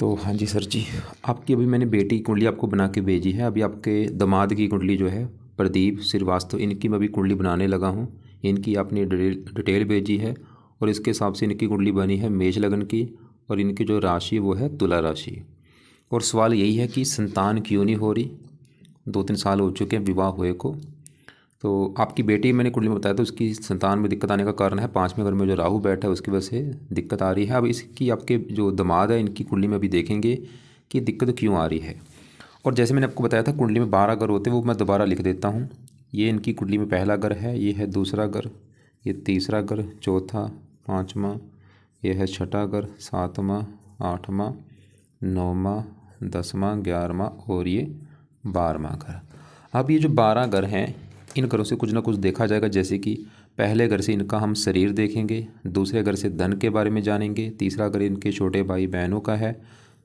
तो हाँ जी सर जी, आपकी अभी मैंने बेटी की कुंडली आपको बना के भेजी है। अभी आपके दामाद की कुंडली जो है प्रदीप श्रीवास्तव, इनकी मैं अभी कुंडली बनाने लगा हूँ। इनकी आपने डिटेल भेजी है और इसके हिसाब से इनकी कुंडली बनी है मेष लगन की, और इनकी जो राशि वो है तुला राशि। और सवाल यही है कि संतान क्यों नहीं हो रही। 2-3 साल हो चुके हैं विवाह हुए को। तो आपकी बेटी मैंने कुंडली में बताया था, उसकी संतान में दिक्कत आने का कारण है 5वें घर में जो राहु बैठा है उसकी वजह से दिक्कत आ रही है। अब इसकी आपके जो दामाद है इनकी कुंडली में भी देखेंगे कि दिक्कत क्यों आ रही है। और जैसे मैंने आपको बताया था कुंडली में 12 घर होते हैं, वो मैं दोबारा लिख देता हूँ। ये इनकी कुंडली में पहला घर है, ये है दूसरा घर, ये तीसरा घर, चौथा, पाँचवा, ये है छठा घर, सातवां, आठवां, नौवां, 10वां, 11वां और ये 12वां घर। अब ये जो 12 घर हैं इन घरों से कुछ ना कुछ देखा जाएगा। जैसे कि पहले घर से इनका हम शरीर देखेंगे, दूसरे घर से धन के बारे में जानेंगे, तीसरा घर इनके छोटे भाई बहनों का है,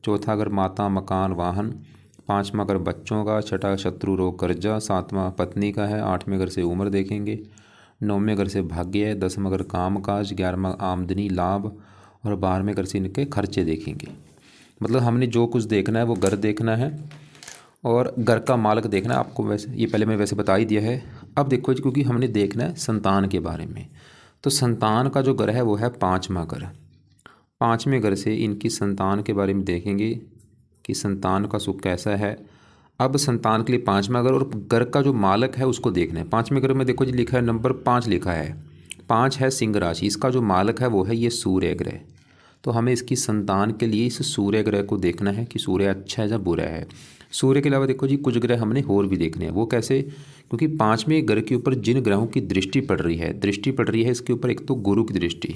चौथा घर माता मकान वाहन, पाँचवां घर बच्चों का, छठा शत्रु रोग कर्जा, सातवां पत्नी का है, आठवें घर से उम्र देखेंगे, नौवें घर से भाग्य है, 10वां घर काम काज, 11वां आमदनी लाभ और 12वें घर से इनके खर्चे देखेंगे। मतलब हमने जो कुछ देखना है वो घर देखना है और घर का मालिक देखना है। आपको वैसे ये पहले मैं वैसे बता ही दिया है। अब देखो जी, क्योंकि हमने देखना है संतान के बारे में, तो संतान का जो घर है वो है 5वां घर। 5वें घर से इनकी संतान के बारे में देखेंगे कि संतान का सुख कैसा है। अब संतान के लिए 5वां घर और घर का जो मालिक है उसको देखना है। 5वें घर में देखो जी लिखा है नंबर 5 लिखा है, 5 है सिंह राशि, इसका जो मालिक है वो है ये सूर्य ग्रह। तो हमें इसकी संतान के लिए इस सूर्य ग्रह को देखना है कि सूर्य अच्छा है या बुरा है। सूर्य के अलावा देखो जी कुछ ग्रह हमने और भी देखने हैं। वो कैसे? क्योंकि 5वें घर के ऊपर जिन ग्रहों की दृष्टि पड़ रही है इसके ऊपर, एक तो गुरु की दृष्टि,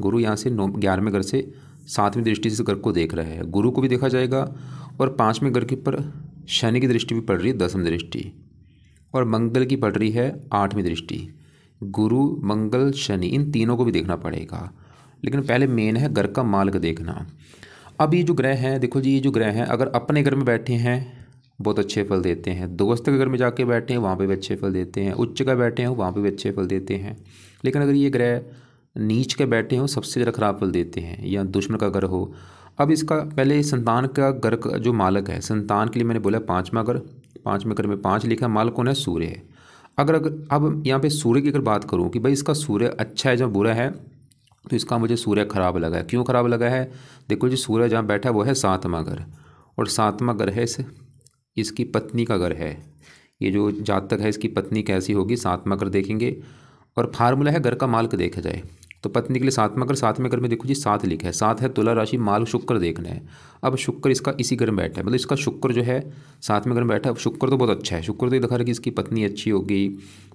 गुरु यहाँ से 11वें घर से 7वीं दृष्टि से घर को देख रहा है, गुरु को भी देखा जाएगा। और 5वें घर के ऊपर शनि की दृष्टि भी पड़ रही है, 10वीं दृष्टि, और मंगल की पड़ रही है 8वीं दृष्टि। गुरु मंगल शनि इन तीनों को भी देखना पड़ेगा, लेकिन पहले मेन है घर का मालिक देखना। अब ये जो ग्रह हैं देखो जी, ये जो ग्रह हैं अगर अपने घर में बैठे हैं बहुत अच्छे फल देते हैं, दोस्त के घर में जाके बैठे हैं वहाँ पे भी अच्छे फल देते हैं, उच्च का बैठे हैं वहाँ पे भी अच्छे फल देते हैं। लेकिन अगर ये ग्रह नीच के बैठे हों सबसे ज़्यादा खराब फल देते हैं, या दुश्मन का घर हो। अब इसका पहले संतान का घर का जो मालिक है, संतान के लिए मैंने बोला 5वां घर, 5वें घर में 5 लिखा, मालिक कौन है? सूर्य है। अगर अब यहाँ पे सूर्य की अगर बात करूँ कि भाई इसका सूर्य अच्छा है या बुरा है, तो इसका मुझे सूर्य खराब लगा है। क्यों खराब लगा है? देखो जी सूर्य जहाँ बैठा है वो है 7वां घर, और 7वां घर है इसकी पत्नी का घर है। ये जो जातक है इसकी पत्नी कैसी होगी, 7वां घर देखेंगे। और फार्मूला है घर का मालिक देखा जाए तो पत्नी के लिए 7वां घर, 7वें घर में देखो जी 7 लिखा है, 7 है तुला राशि, माल शुक्र देखना है। अब शुक्र इसका इसी घर में बैठा है, मतलब इसका शुक्र जो है 7वें घर में बैठा है। शुक्र तो बहुत अच्छा है, शुक्र तो ये दिखा रहा है कि इसकी पत्नी अच्छी होगी,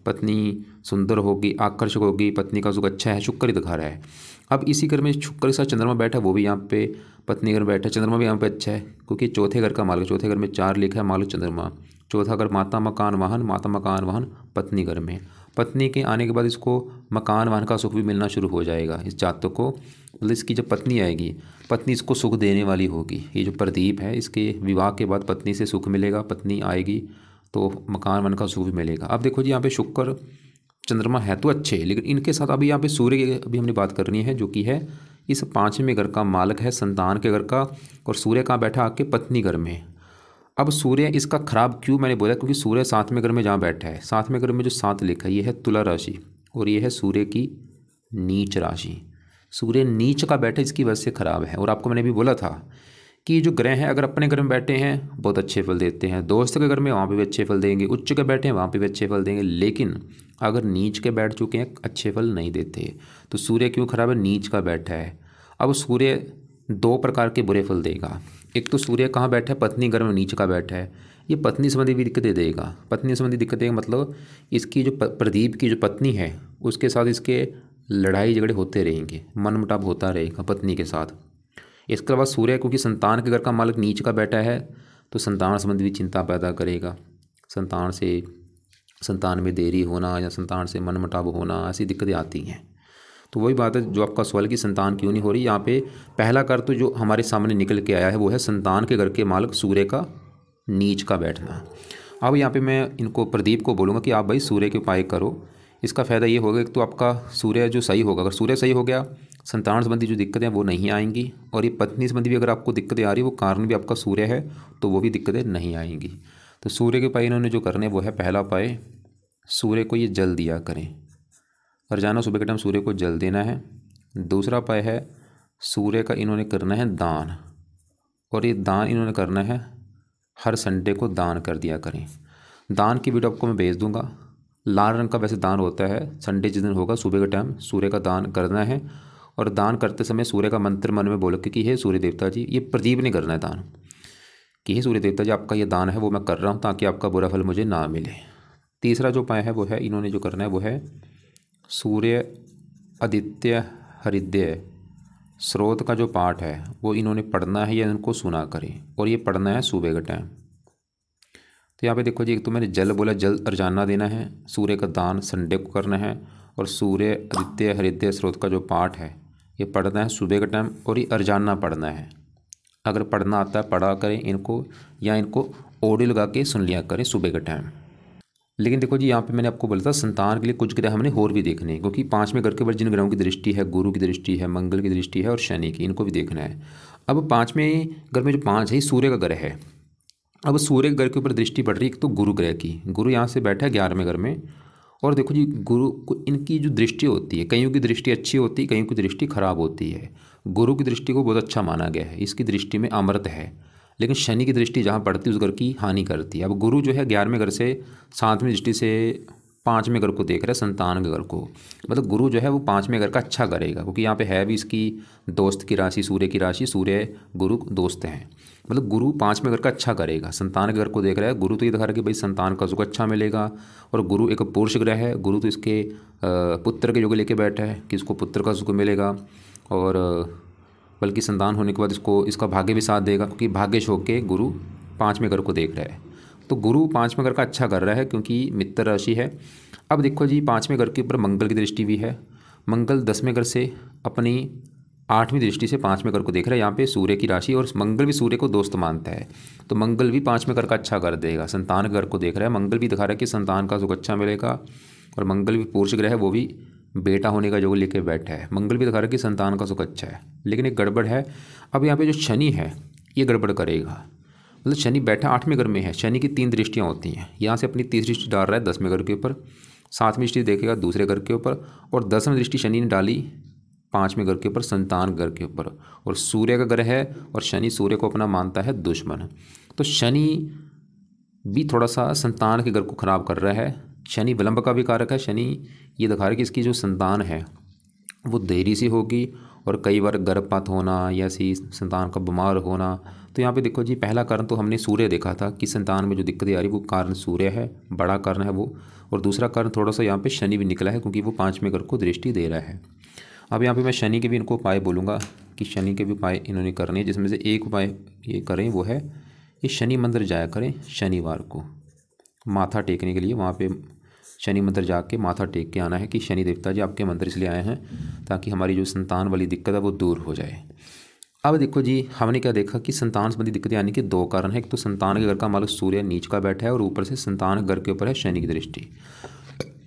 पत्नी सुंदर होगी, आकर्षक होगी, पत्नी का सुख अच्छा है, शुक्र ही दिखा रहा है। अब इसी घर में शुक्र के साथ चंद्रमा बैठा है, वो भी यहाँ पे पत्नी घर बैठा है, चंद्रमा भी यहाँ पे अच्छा है क्योंकि चौथे घर का मालिक, चौथे घर में 4 लिखा है, मालिक चंद्रमा। चौथा घर माता मकान वाहन, माता मकान वाहन पत्नी घर में। पत्नी के आने के बाद इसको मकान वाहन का सुख भी मिलना शुरू हो जाएगा इस जातक को। मतलब इसकी जब पत्नी आएगी, पत्नी इसको सुख देने वाली होगी। ये जो प्रदीप है इसके विवाह के बाद पत्नी से सुख मिलेगा, पत्नी आएगी तो मकान वाहन का सुख भी मिलेगा। अब देखो जी यहाँ पे शुक्र चंद्रमा है तो अच्छे, लेकिन इनके साथ अभी यहाँ पे सूर्य की अभी हमने बात करनी है, जो कि है इस 5वें घर का मालिक है, संतान के घर का। और सूर्य कहाँ बैठा? आके पत्नी घर में। अब सूर्य इसका खराब क्यों मैंने बोला? क्योंकि सूर्य 7वें घर में जहाँ बैठा है, 7वें घर में जो 7 लिखा है ये है तुला राशि, और ये है सूर्य की नीच राशि। सूर्य नीच का बैठा इसकी वजह से खराब है। और आपको मैंने भी बोला था कि जो ग्रह हैं अगर अपने घर में बैठे हैं बहुत अच्छे फल देते हैं, दोस्त के घर में वहाँ पे भी अच्छे फल देंगे, उच्च के बैठे हैं वहाँ पे भी अच्छे फल देंगे, लेकिन अगर नीच के बैठ चुके हैं अच्छे फल नहीं देते। तो सूर्य क्यों खराब है? नीच का बैठा है। अब सूर्य 2 प्रकार के बुरे फल देगा। एक तो सूर्य कहाँ बैठा है? पत्नी घर में नीच का बैठा है, ये पत्नी संबंधी भी दिक्कतें देगा। पत्नी संबंधी दिक्कतें मतलब इसकी जो प्रदीप की जो पत्नी है उसके साथ इसके लड़ाई झगड़े होते रहेंगे, मनमुटाव होता रहेगा पत्नी के साथ। इसके अलावा सूर्य क्योंकि संतान के घर का मालिक नीच का बैठा है तो संतान संबंधी भी चिंता पैदा करेगा। संतान में देरी होना या संतान से मनमुटाव होना, ऐसी दिक्कतें आती हैं। तो वही बात है जो आपका सवाल की संतान क्यों नहीं हो रही। यहाँ पे पहला कर तो जो हमारे सामने निकल के आया है वो है संतान के घर के मालिक सूर्य का नीच का बैठना। अब यहाँ पे मैं इनको प्रदीप को बोलूँगा कि आप भाई सूर्य के उपाय करो, इसका फ़ायदा ये होगा कि तो आपका सूर्य जो सही होगा, अगर सूर्य सही हो गया संतान संबंधी जो दिक्कतें हैं वो नहीं आएंगी, और ये पत्नी संबंधी भी अगर आपको दिक्कतें आ रही है वो कारण भी आपका सूर्य है तो वो भी दिक्कतें नहीं आएंगी। तो सूर्य के उपाय इन्होंने जो करने वो है, पहला उपाय सूर्य को ये जल दिया करें, रोजाना सुबह के टाइम सूर्य को जल देना है। दूसरा उपाय है सूर्य का इन्होंने करना है दान, और ये दान इन्होंने करना है हर संडे को दान कर दिया करें। दान की वीडियो आपको मैं भेज दूंगा। लाल रंग का वैसे दान होता है, संडे जिस दिन होगा सुबह के टाइम सूर्य का दान करना है, और दान करते समय सूर्य का मंत्र मन में बोलो कि हे सूर्य देवता जी, ये प्रदीप नहीं करना है दान, कि हे सूर्य देवता जी आपका ये दान है वो मैं कर रहा हूँ ताकि आपका बुरा फल मुझे ना मिले। तीसरा जो उपाय है वो है इन्होंने जो करना है वो है सूर्य आदित्य हृदय स्रोत का जो पाठ है वो इन्होंने पढ़ना है या इनको सुना करें, और ये पढ़ना है सुबह के टाइम। तो यहाँ पे देखो जी, एक तो मैंने जल बोला, जल अर्जाना देना है, सूर्य का दान संडे को करना है, और सूर्य आदित्य हृदय स्रोत का जो पाठ है ये पढ़ना है सुबह के टाइम, और ये अर्जाना पढ़ना है। अगर पढ़ना आता है पढ़ा करें इनको, या इनको ऑडियो लगा के सुन लिया करें सुबह के टाइम। लेकिन देखो जी, यहाँ पे मैंने आपको बोला था संतान के लिए कुछ ग्रह हमने और भी देखने हैं, क्योंकि पाँचवें घर के ऊपर जिन ग्रहों की दृष्टि है, गुरु की दृष्टि है, मंगल की दृष्टि है और शनि की, इनको भी देखना है। अब पाँचवें घर में जो 5 है सूर्य का ग्रह है। अब सूर्य के घर के ऊपर दृष्टि पड़ रही है, एक तो गुरु ग्रह की, गुरु यहाँ से बैठा है 11वें घर में। और देखो जी, गुरु को इनकी जो दृष्टि होती है, कईयों की दृष्टि अच्छी होती है, कईयों की दृष्टि खराब होती है। गुरु की दृष्टि को बहुत अच्छा माना गया है, इसकी दृष्टि में अमृत है। लेकिन शनि की दृष्टि जहाँ पड़ती है उस घर की हानि करती है। अब गुरु जो है 11वें घर से 7वीं दृष्टि से 5वें घर को देख रहा है, संतान के घर को। मतलब गुरु जो है वो 5वें घर का अच्छा करेगा, क्योंकि यहाँ पे है भी इसकी दोस्त की राशि, सूर्य की राशि, सूर्य गुरु दोस्त हैं। मतलब गुरु 5वें घर का अच्छा करेगा, संतान के घर को देख रहा है। गुरु तो ये दिखा रहा है कि भाई संतान का सुख अच्छा मिलेगा, और गुरु एक पुरुष ग्रह है। गुरु तो इसके पुत्र के योग लेके बैठा है कि इसको पुत्र का सुख मिलेगा, और बल्कि संतान होने के बाद इसको इसका भाग्य भी साथ देगा, क्योंकि भाग्यश होके गुरु 5वें घर को देख रहा है। तो गुरु 5वें घर का अच्छा कर रहा है क्योंकि मित्र राशि है। अब देखो जी, 5वें घर के ऊपर मंगल की दृष्टि भी है। मंगल 10वें घर से अपनी 8वीं दृष्टि से 5वें घर को देख रहा है। यहाँ पे सूर्य की राशि, और मंगल भी सूर्य को दोस्त मानता है, तो मंगल भी 5वें घर का अच्छा कर देगा। संतान घर को देख रहा है, मंगल भी दिखा रहा है कि संतान का सुख अच्छा मिलेगा, और मंगल भी पुरुष ग्रह है, वो भी बेटा होने का योग लेके बैठा है। मंगल भी दिखा रहा है कि संतान का सुख अच्छा है। लेकिन एक गड़बड़ है, अब यहाँ पे जो शनि है ये गड़बड़ करेगा। मतलब शनि बैठा 8वें घर में है, शनि की 3 दृष्टियाँ होती हैं। यहाँ से अपनी तीसरी दृष्टि डाल रहा है 10वें घर के ऊपर, 7वीं दृष्टि देखेगा दूसरे घर के ऊपर, और 10वीं दृष्टि शनि ने डाली 5वें घर के ऊपर, संतान घर के ऊपर। और सूर्य का ग्रह है, और शनि सूर्य को अपना मानता है दुश्मन। तो शनि भी थोड़ा सा संतान के घर को खराब कर रहा है। शनि विलंब का भी कारक है। शनि ये दिखा रहा है कि इसकी जो संतान है वो देरी से होगी, और कई बार गर्भपात होना या ऐसी संतान का बीमार होना। तो यहाँ पे देखो जी, पहला कारण तो हमने सूर्य देखा था कि संतान में जो दिक्कतें आ रही वो कारण सूर्य है, बड़ा कारण है वो। और दूसरा कारण थोड़ा सा यहाँ पे शनि भी निकला है, क्योंकि वो 5वें घर को दृष्टि दे रहा है। अब यहाँ पे मैं शनि के भी इनको उपाय बोलूँगा कि शनि के भी उपाय इन्होंने करने हैं, जिसमें से एक उपाय ये करें वो है ये शनि मंदिर जाया करें शनिवार को माथा टेकने के लिए। वहाँ पे शनि मंदिर जाके माथा टेक के आना है कि शनि देवता जी आपके मंदिर इसलिए आए हैं ताकि हमारी जो संतान वाली दिक्कत है वो दूर हो जाए। अब देखो जी, हमने क्या देखा कि संतान संबंधी दिक्कतें आने के 2 कारण हैं। एक तो संतान के घर का मालिक सूर्य नीच का बैठा है, और ऊपर से संतान घर के ऊपर है शनि की दृष्टि।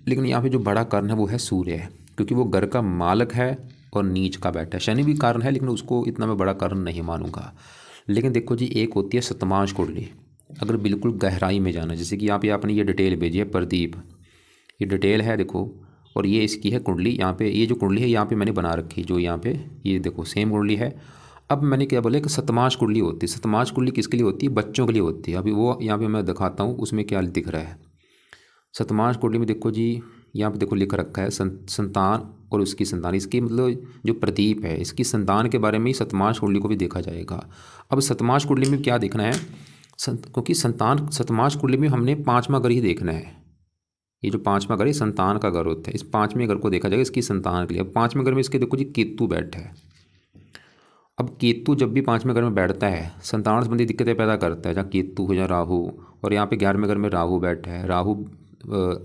लेकिन यहाँ पे जो बड़ा कारण है वो है सूर्य है, क्योंकि वो घर का मालिक है और नीच का बैठा है। शनि भी कारण है, लेकिन उसको इतना मैं बड़ा कारण नहीं मानूंगा। लेकिन देखो जी, एक होती है सतमांश कुंडली। अगर बिल्कुल गहराई में जाना, जैसे कि यहाँ पे आपने ये डिटेल भेजी है प्रदीप, ये डिटेल है देखो, और ये इसकी है कुंडली। यहाँ पे ये जो कुंडली है यहाँ पे मैंने बना रखी, जो यहाँ पे ये देखो सेम कुंडली है। अब मैंने क्या बोला कि सतमांश कुंडली होती है। सतमांश कुंडली किसके लिए होती है? बच्चों के लिए होती है। अभी वो यहाँ पे मैं दिखाता हूँ उसमें क्या दिख रहा है। सतमांश कुंडली में देखो जी, यहाँ पे देखो लिख रखा है संतान और उसकी संतान। इसकी मतलब जो प्रदीप है इसकी संतान के बारे में ही सतमांश कुंडली को भी देखा जाएगा। अब सतमांश कुंडली में क्या देखना है, क्योंकि सतमांश कुंडली में हमने 5वां घर ही देखना है। ये जो 5वां घर है संतान का घर होता है, इस 5वें घर को देखा जाएगा इसकी संतान के लिए। अब 5वें घर में इसके देखो जी केतु बैठा है। अब केतु जब भी 5वें घर में बैठता है संतान संबंधी दिक्कतें पैदा करता है, जहाँ केतु हो या राहु। और यहाँ पे 11वें घर में राहु बैठा है। राहु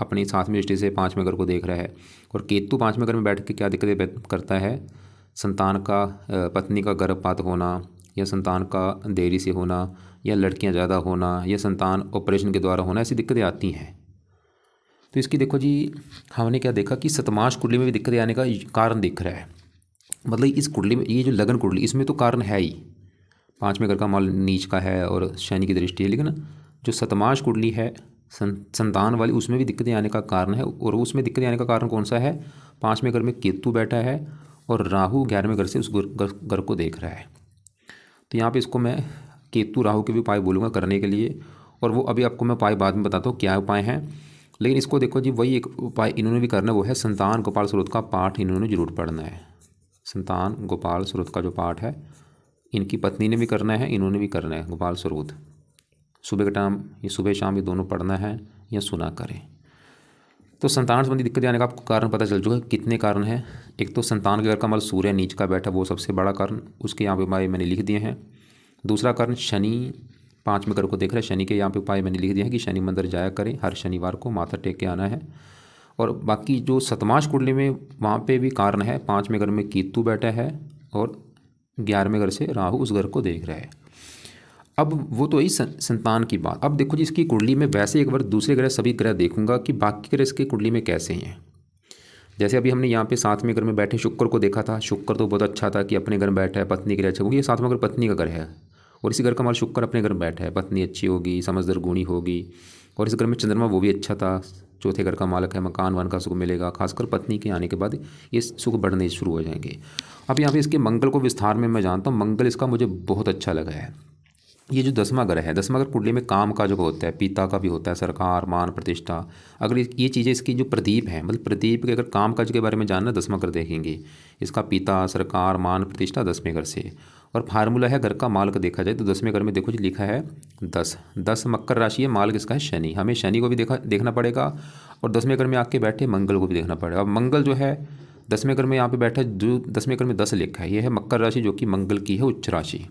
अपनी 7वीं दृष्टि से 5वें घर को देख रहा है, और केतु 5वें घर में बैठ के क्या दिक्कतें करता है, संतान का पत्नी का गर्भपात होना, या संतान का देरी से होना, या लड़कियां ज़्यादा होना, या संतान ऑपरेशन के द्वारा होना, ऐसी दिक्कतें आती हैं। तो इसकी देखो जी, हमने क्या देखा कि सतमाश कुंडली में भी दिक्कत आने का कारण दिख रहा है। मतलब इस कुंडली में ये जो लगन कुंडली, इसमें तो कारण है ही, 5वें घर का माल नीच का है और शनि की दृष्टि है, लेकिन जो सतमाश कुंडली है संतान वाली, उसमें भी दिक्कतें आने का कारण है। और उसमें दिक्कतें आने का कारण कौन सा है? 5वें घर में केतु बैठा है और राहु 11वें घर से उस घर को देख रहा है। तो यहाँ पे इसको मैं केतु राहु के भी उपाय बोलूँगा करने के लिए, और वो अभी आपको मैं उपाय बाद में बताता हूँ क्या उपाय हैं। लेकिन इसको देखो जी, वही एक उपाय इन्होंने भी करना है, वो है संतान गोपाल स्रोत का पाठ इन्होंने जरूर पढ़ना है। संतान गोपाल स्रोत का जो पाठ है, इनकी पत्नी ने भी करना है, इन्होंने भी करना है। गोपाल स्रोत सुबह के टाइम, ये सुबह शाम ये दोनों पढ़ना है या सुना करें। तो संतान संबंधी दिक्कतें आने का आपको कारण पता चल चुका है। कितने कारण हैं? एक तो संतान के घर का माल सूर्य नीच का बैठा, वो सबसे बड़ा कारण, उसके यहाँ पे उपाय मैंने लिख दिए हैं। दूसरा कारण शनि 5वें घर को देख रहे हैं, शनि के यहाँ पे उपाय मैंने लिख दिया है कि शनि मंदिर जाया करें, हर शनिवार को माथा टेक के आना है। और बाकी जो सतमाश कुंडली में, वहाँ पे भी कारण है। 5वें घर में केतु बैठा है और 11वें घर से राहु उस घर को देख रहा है। अब वो तो यही संतान की बात। अब देखो जी, इसकी कुंडली में वैसे एक बार दूसरे ग्रह, सभी ग्रह देखूंगा कि बाकी ग्रह इसकी कुंडली में कैसे हैं। जैसे अभी हमने यहाँ पे 7वें घर में बैठे शुक्र को देखा था। शुक्र तो बहुत अच्छा था कि अपने घर में बैठा है, पत्नी के लिए अच्छा, क्योंकि ये 7वां घर पत्नी का घर है। और इसी घर का माल शुक्र अपने घर में बैठा है, पत्नी अच्छी होगी, समझदार गुणी होगी। और इस घर में चंद्रमा वो भी अच्छा था, चौथे घर का मालक है, मकान वन का सुख मिलेगा। खासकर पत्नी के आने के बाद ये सुख बढ़ने शुरू हो जाएंगे। अब यहाँ पे इसके मंगल को विस्तार में मैं जानता हूँ। मंगल इसका मुझे बहुत अच्छा लगा है। ये जो 10वां घर है, 10वां घर कुंडली में काम का जो होता है, पिता का भी होता है, सरकार, मान प्रतिष्ठा। अगर ये चीज़ें इसकी जो प्रदीप है, मतलब प्रदीप के अगर काम काज के बारे में जानना, 10वां घर देखेंगे। इसका पिता, सरकार, मान प्रतिष्ठा 10वें घर से। और फार्मूला है घर का मालक देखा जाए तो 10वें घर में देखो जी लिखा है 10 मकर राशि है, मालक इसका है शनि। हमें शनि को भी देखना पड़ेगा और 10वें घर में आके बैठे मंगल को भी देखना पड़ेगा। अब मंगल जो है 10वें घर में यहाँ पे बैठा है, जो 10वें घर में 10 लिखा है, ये है मकर राशि, जो कि मंगल की है उच्च राशि।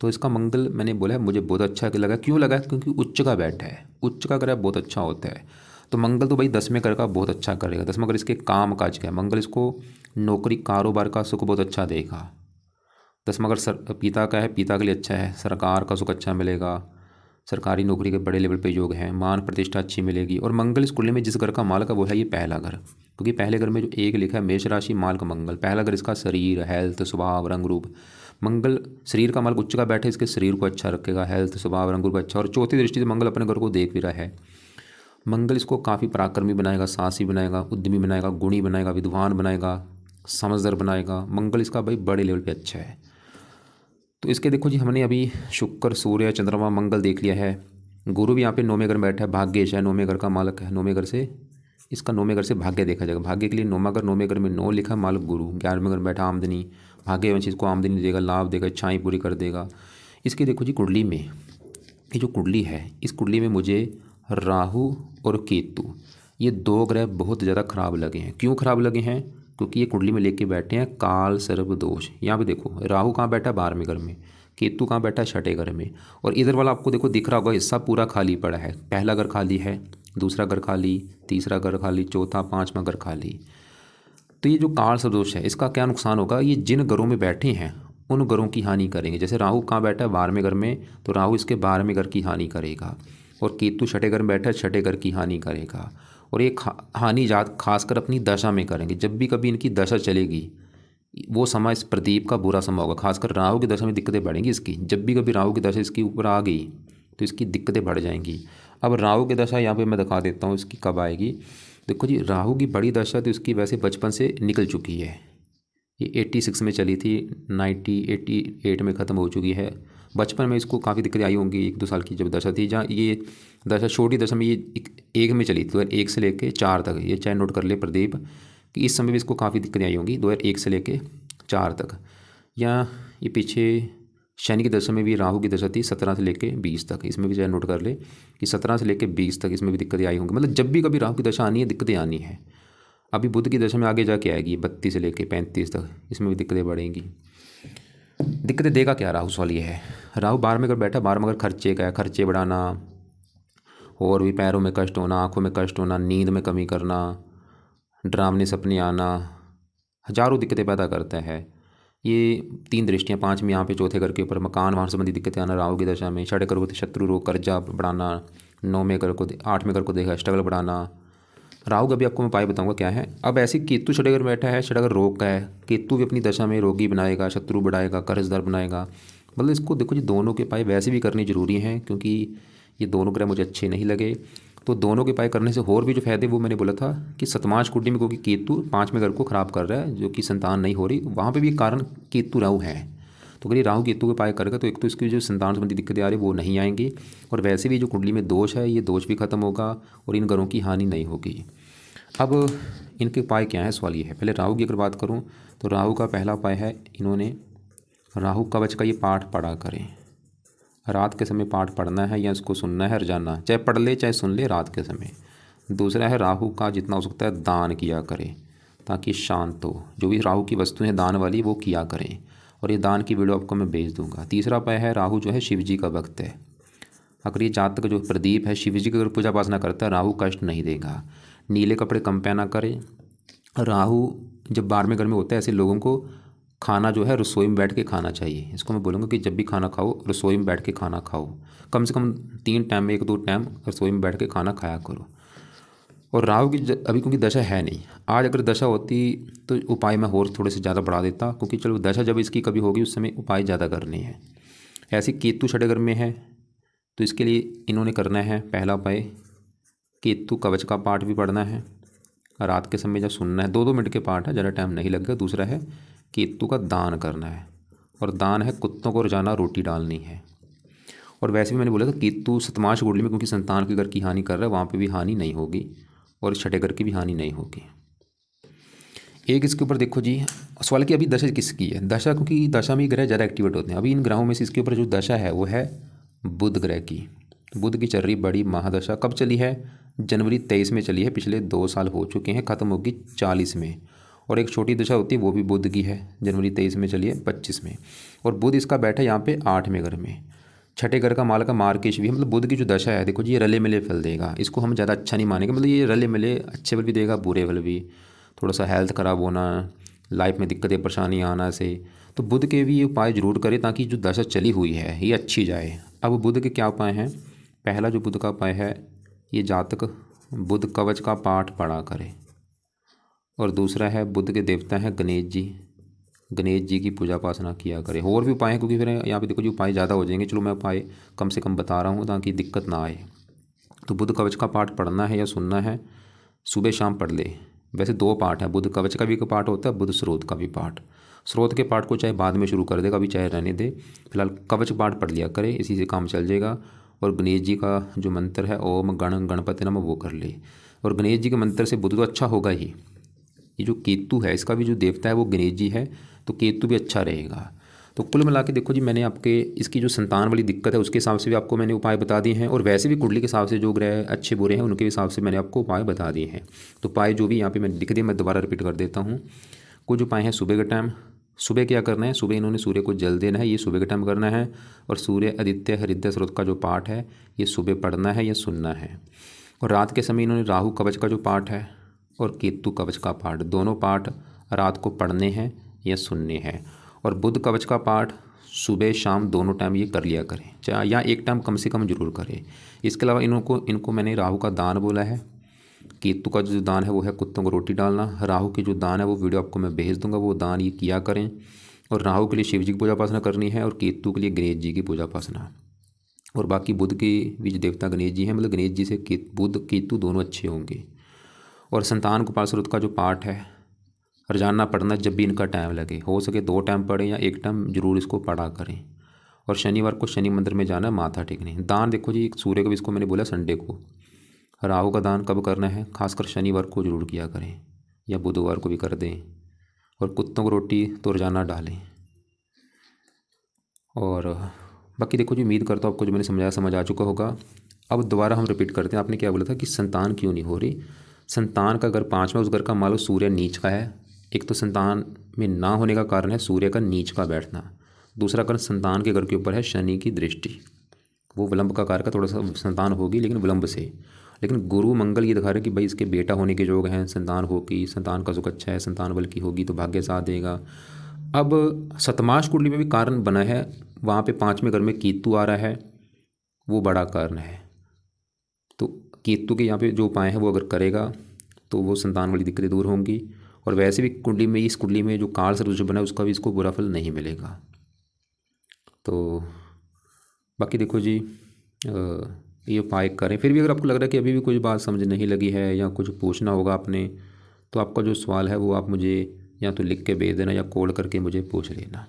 तो इसका मंगल मैंने बोला है मुझे बहुत अच्छा लगा। क्यों लगा? क्योंकि उच्च का बैठा है, उच्च का ग्रह बहुत अच्छा होता है। तो मंगल तो भाई 10वें घर का बहुत अच्छा करेगा। 10वां घर इसके काम काज का है। मंगल इसको नौकरी कारोबार का सुख बहुत अच्छा देगा। 10वां घर पिता का है, पिता के लिए अच्छा है, सरकार का सुख अच्छा मिलेगा, सरकारी नौकरी के बड़े लेवल पे योग है, मान प्रतिष्ठा अच्छी मिलेगी। और मंगल इस कुंडली में जिस घर का मालक है वो है ये पहला घर, क्योंकि पहले घर में जो एक लिखा है मेष राशि मालक मंगल। पहला घर इसका शरीर, हेल्थ, स्वभाव, रंग रूप। मंगल शरीर का मालक उच्च का बैठे, इसके शरीर को अच्छा रखेगा, हेल्थ, स्वभाव, रंग रूप अच्छा। और चौथी दृष्टि से मंगल अपने घर को देख भी रहा है। मंगल इसको काफ़ी पराक्रमी बनाएगा, साहसी बनाएगा, उद्यमी बनाएगा, गुणी बनाएगा, विद्वान बनाएगा, समझदार बनाएगा। मंगल इसका भाई बड़े लेवल पे अच्छा है। तो इसके देखो जी, हमने अभी शुक्र, सूर्य, चंद्रमा, मंगल देख लिया है। गुरु भी यहाँ पे 9वें घर में बैठा है, भाग्येश है, 9वें घर का मालक है। 9वें घर से इसका 9वें घर से भाग्य देखा जाएगा। भाग्य के लिए 9वें घर में 9 लिखा, मालक गुरु। 11वें घर में बैठा आमदनी, भाग्यवंश इसको आमदनी देगा, लाभ देगा, इच्छाएं पूरी कर देगा। इसकी देखो जी कुंडली में, ये जो कुंडली है, इस कुंडली में मुझे राहु और केतु, ये 2 ग्रह बहुत ज़्यादा खराब लगे हैं। क्यों खराब लगे हैं? क्योंकि ये कुंडली में लेके बैठे हैं काल सर्प दोष। यहाँ पे देखो राहु कहाँ बैठा है? 12वें घर में। केतु कहाँ बैठा है? 6ठे घर में। और इधर वाला आपको देखो दिख रहा होगा हिस्सा पूरा खाली पड़ा है। पहला घर खाली है, दूसरा घर खाली, तीसरा घर खाली, चौथा, 5वां घर खाली। तो ये जो काल सर्प दोष है, इसका क्या नुकसान होगा? ये जिन घरों में बैठे हैं उन घरों की हानि करेंगे। जैसे राहु कहाँ बैठा है? 12वें घर में, तो राहु इसके 12वें घर की हानि करेगा। और केतु 6ठे घर में बैठा है, 6ठे घर की हानि करेगा। और ये हानि जात खासकर अपनी दशा में करेंगे। जब भी कभी इनकी दशा चलेगी, वो समय इस प्रदीप का बुरा समय होगा। खासकर राहु की दशा में दिक्कतें बढ़ेंगी इसकी। जब भी कभी राहु की दशा इसके ऊपर आ गई तो इसकी दिक्कतें बढ़ जाएंगी। अब राहु की दशा यहाँ पे मैं दिखा देता हूँ इसकी कब आएगी। देखो जी, राहु की बड़ी दशा तो इसकी वैसे बचपन से निकल चुकी है। ये 86 में चली थी, 88 में ख़त्म हो चुकी है। बचपन में इसको काफ़ी दिक्कतें आई होंगी, 1-2 साल की जब दशा थी। जहाँ ये दशा छोटी दशा में ये 1 में चली थी, 2001 से लेके 4 तक। ये चाहे नोट कर ले प्रदीप कि इस समय भी इसको काफ़ी दिक्कतें आई होंगी 2001 से लेके 4 तक। या ये पीछे शनि की दशा में भी राहु की दशा थी 17 से लेके 20 तक। इसमें भी चाहे नोट कर ले कि 17 से लेके 20 तक इसमें भी दिक्कतें आई होंगी। मतलब जब भी कभी राहु की दशा आनी है, दिक्कतें आनी है। अभी बुध की दशा में आगे जाके आएगी 32 से लेके 35 तक, इसमें भी दिक्कतें बढ़ेंगी। दिक्कतें देगा क्या राहु? सवाल ये है। राहु 12वें घर बैठा, 12वां घर खर्चे का है, खर्चे बढ़ाना, और भी पैरों में कष्ट होना, आँखों में कष्ट होना, नींद में कमी करना, डरावने सपने आना, हजारों दिक्कतें पैदा करता है। ये 3 दृष्टियाँ, 5वीं यहाँ पे चौथे घर के ऊपर मकान वाहन संबंधी दिक्कतें आना राहु की दशा में। 6ठे घर को शत्रु रोग, कर्जा बढ़ाना। 9वें घर को 8वें घर को देखा स्ट्रगल बढ़ाना। राहु का भी आपको मैं उपाय बताऊंगा क्या है। अब ऐसे केतु छठे घर में बैठा है, छठा घर रोग का है, केतु भी अपनी दशा में रोगी बनाएगा, शत्रु बढ़ाएगा, कर्जदार बनाएगा। मतलब इसको देखो जी, दोनों के उपाय वैसे भी करने जरूरी हैं, क्योंकि ये दोनों ग्रह मुझे अच्छे नहीं लगे। तो दोनों के उपाय करने से और भी जो फायदे वो मैंने बोला था कि सतमांश कुंडली में, क्योंकि केतु 5वें घर को खराब कर रहा है, जो कि संतान नहीं हो रही, वहाँ पर भी कारण केतु राहु है। तो अगर ये राहु केतु के उपाय करेगा तो एक तो इसकी जो संतान संबंधी दिक्कतें आ रही वो नहीं आएंगी, और वैसे भी जो कुंडली में दोष है ये दोष भी खत्म होगा और इन घरों की हानि नहीं होगी। अब इनके उपाय क्या है, सवाल ये है। पहले राहु की अगर बात करूं तो राहु का पहला उपाय है, इन्होंने राहु कवच का ये पाठ पढ़ा करें। रात के समय पाठ पढ़ना है या इसको सुनना है रोजाना, चाहे पढ़ ले चाहे सुन ले रात के समय। दूसरा है राहु का जितना हो सकता है दान किया करें ताकि शांत हो। जो भी राहु की वस्तुएं दान वाली वो किया करें, और ये दान की वीडियो आपको मैं भेज दूंगा। तीसरा उपाय है, राहु जो है शिव जी का भक्त है। अगर ये जातक जो प्रदीप है शिव जी की अगर पूजा उपासना करता है, राहु कष्ट नहीं देगा। नीले कपड़े कम पहना करें। राहु जब 12वें घर में होता है, ऐसे लोगों को खाना जो है रसोई में बैठ के खाना चाहिए। इसको मैं बोलूँगा कि जब भी खाना खाओ रसोई में बैठ के खाना खाओ, कम से कम 3 टाइम में 1-2 टाइम रसोई में बैठ के खाना खाया करो। और राहु की अभी क्योंकि दशा है नहीं, आज अगर दशा होती तो उपाय मैं और थोड़े से ज़्यादा बढ़ा देता, क्योंकि चलो दशा जब इसकी कभी होगी उस समय उपाय ज़्यादा करने हैं। ऐसे केतु छठे घर में है तो इसके लिए इन्होंने करना है पहला उपाय, केतु कवच का पाठ भी पढ़ना है रात के समय जब सुनना है। 2-2 मिनट के पाठ है, ज़्यादा टाइम नहीं लगेगा। दूसरा है केतु का दान करना है, और दान है कुत्तों को रोजाना रोटी डालनी है। और वैसे भी मैंने बोला था केतु सतमांश कुंडली में क्योंकि संतान के घर की हानि कर रहा है, वहाँ पे भी हानि नहीं होगी और छठे घर की भी हानि नहीं होगी। एक इसके ऊपर देखो जी, सवाल कि अभी दशा किसकी है। दशा क्योंकि दशा में ग्रह ज़्यादा एक्टिवेट होते हैं। अभी इन ग्रहों में से इसके ऊपर जो दशा है वो है बुध ग्रह की। बुध की चल रही बड़ी महादशा। कब चली है, जनवरी 23 में चली है। पिछले 2 साल हो चुके हैं, ख़त्म होगी 40 में। और एक छोटी दशा होती है वो भी बुध की है, जनवरी 23 में चली है 25 में। और बुध इसका बैठा है यहाँ पे 8वें घर में। छठे घर का माल का मार्केश भी है। मतलब बुध की जो दशा है देखो जी, ये रले मिले फल देगा। इसको हम ज़्यादा अच्छा नहीं मानेंगे, मतलब ये रले मिले अच्छे फल भी देगा बुरे फल भी। थोड़ा सा हेल्थ ख़राब होना, लाइफ में दिक्कतें परेशानी आना से, तो बुध के भी ये उपाय जरूर करें ताकि जो दशा चली हुई है ये अच्छी जाए। अब बुध के क्या उपाय हैं। पहला जो बुध का उपाय है, ये जातक बुध कवच का पाठ पढ़ा करे। और दूसरा है बुध के देवता हैं गणेश जी, गणेश जी की पूजा उपासना किया करें। और भी उपाय हैं क्योंकि फिर यहाँ पे देखो जी उपाय ज़्यादा हो जाएंगे, चलो मैं उपाय कम से कम बता रहा हूँ ताकि दिक्कत ना आए। तो बुध कवच का पाठ पढ़ना है या सुनना है, सुबह शाम पढ़ ले। वैसे 2 पाठ है, बुध कवच का भी एक पाठ होता है, बुध स्रोत का भी पाठ। स्रोत के पाठ को चाहे बाद में शुरू कर देगा, अभी चाहे रहने दे, फिलहाल कवच पाठ पढ़ लिया करे, इसी से काम चल जाएगा। और गणेश जी का जो मंत्र है ओम गण गणपति नमः वो कर ले। और गणेश जी के मंत्र से बुध तो अच्छा होगा ही। ये जो केतु है इसका भी जो देवता है वो गणेश जी है, तो केतु भी अच्छा रहेगा। तो कुल मिला के देखो जी, मैंने आपके इसकी जो संतान वाली दिक्कत है उसके हिसाब से भी आपको मैंने उपाय बता दिए हैं, और वैसे भी कुंडली के हिसाब से जो ग्रह अच्छे बुरे हैं उनके हिसाब से मैंने आपको उपाय बता दिए हैं। तो उपाय जो भी यहाँ पे मैंने लिख दिए, मैं दोबारा रिपीट कर देता हूँ। कुछ उपाय हैं सुबह का टाइम। सुबह क्या करना है, सुबह इन्होंने सूर्य को जल देना है, ये सुबह का टाइम करना है। और सूर्य आदित्य हृदय स्रोत का जो पाठ है ये सुबह पढ़ना है या सुनना है। और रात के समय इन्होंने राहु कवच का जो पाठ है और केतु कवच का पाठ, दोनों पाठ रात को पढ़ने हैं या सुनने हैं। और बुध कवच का पाठ सुबह शाम दोनों टाइम ये कर लिया करें, चाहे या एक टाइम कम से कम जरूर करें। इसके अलावा इनको मैंने राहु का दान बोला है। केतु का जो दान है वो है कुत्तों को रोटी डालना। राहु की जो दान है वो वीडियो आपको मैं भेज दूंगा, वो दान ये किया करें। और राहु के लिए शिव जी की पूजा उपासना करनी है, और केतु के लिए गणेश जी की पूजा उपासना। और बाकी बुध के भी जो देवता गणेश जी हैं, मतलब गणेश जी से बुध केतु दोनों अच्छे होंगे। और संतान गोपाल स्रोत का जो पाठ है रोजाना पढ़ना, जब भी इनका टाइम लगे, हो सके 2 टाइम पढ़ें या 1 टाइम जरूर इसको पढ़ा करें। और शनिवार को शनि मंदिर में जाना, माथा टेकने। दान देखो जी, सूर्य को भी इसको मैंने बोला संडे को। राहु का दान कब करना है, खासकर शनिवार को जरूर किया करें या बुधवार को भी कर दें। और कुत्तों को रोटी तो रोजाना डालें। और बाकी देखो जी, उम्मीद करता हूँ आपको जो मैंने समझाया समझ आ चुका होगा। अब दोबारा हम रिपीट करते हैं। आपने क्या बोला था कि संतान क्यों नहीं हो रही। संतान का घर 5वां, उस घर का मान लो सूर्य नीच का है। एक तो संतान में ना होने का कारण है सूर्य का नीच का बैठना। दूसरा कारण संतान के घर के ऊपर है शनि की दृष्टि, वो विलंब का कारक, थोड़ा सा संतान होगी लेकिन विलंब से। लेकिन गुरु मंगल ये दिखा रहे कि भाई इसके बेटा होने के योग हैं, संतान होगी, संतान का सुख अच्छा है, संतान बल की होगी तो भाग्य साथ देगा। अब सतमाश कुंडली में भी कारण बना है, वहाँ पे 5वें घर में केतु आ रहा है, वो बड़ा कारण है। तो केतु के यहाँ पे जो उपाय है वो अगर करेगा तो वो संतान वाली दिक्कतें दूर होंगी। और वैसे भी कुंडली में, इस कुंडली में जो काल सर्प जो बना है उसका भी इसको बुरा फल नहीं मिलेगा। तो बाकी देखो जी, ये उपाय करें। फिर भी अगर आपको लग रहा है कि अभी भी कोई बात समझ नहीं लगी है या कुछ पूछना होगा आपने, तो आपका जो सवाल है वो आप मुझे या तो लिख के भेज देना या कॉल करके मुझे पूछ लेना।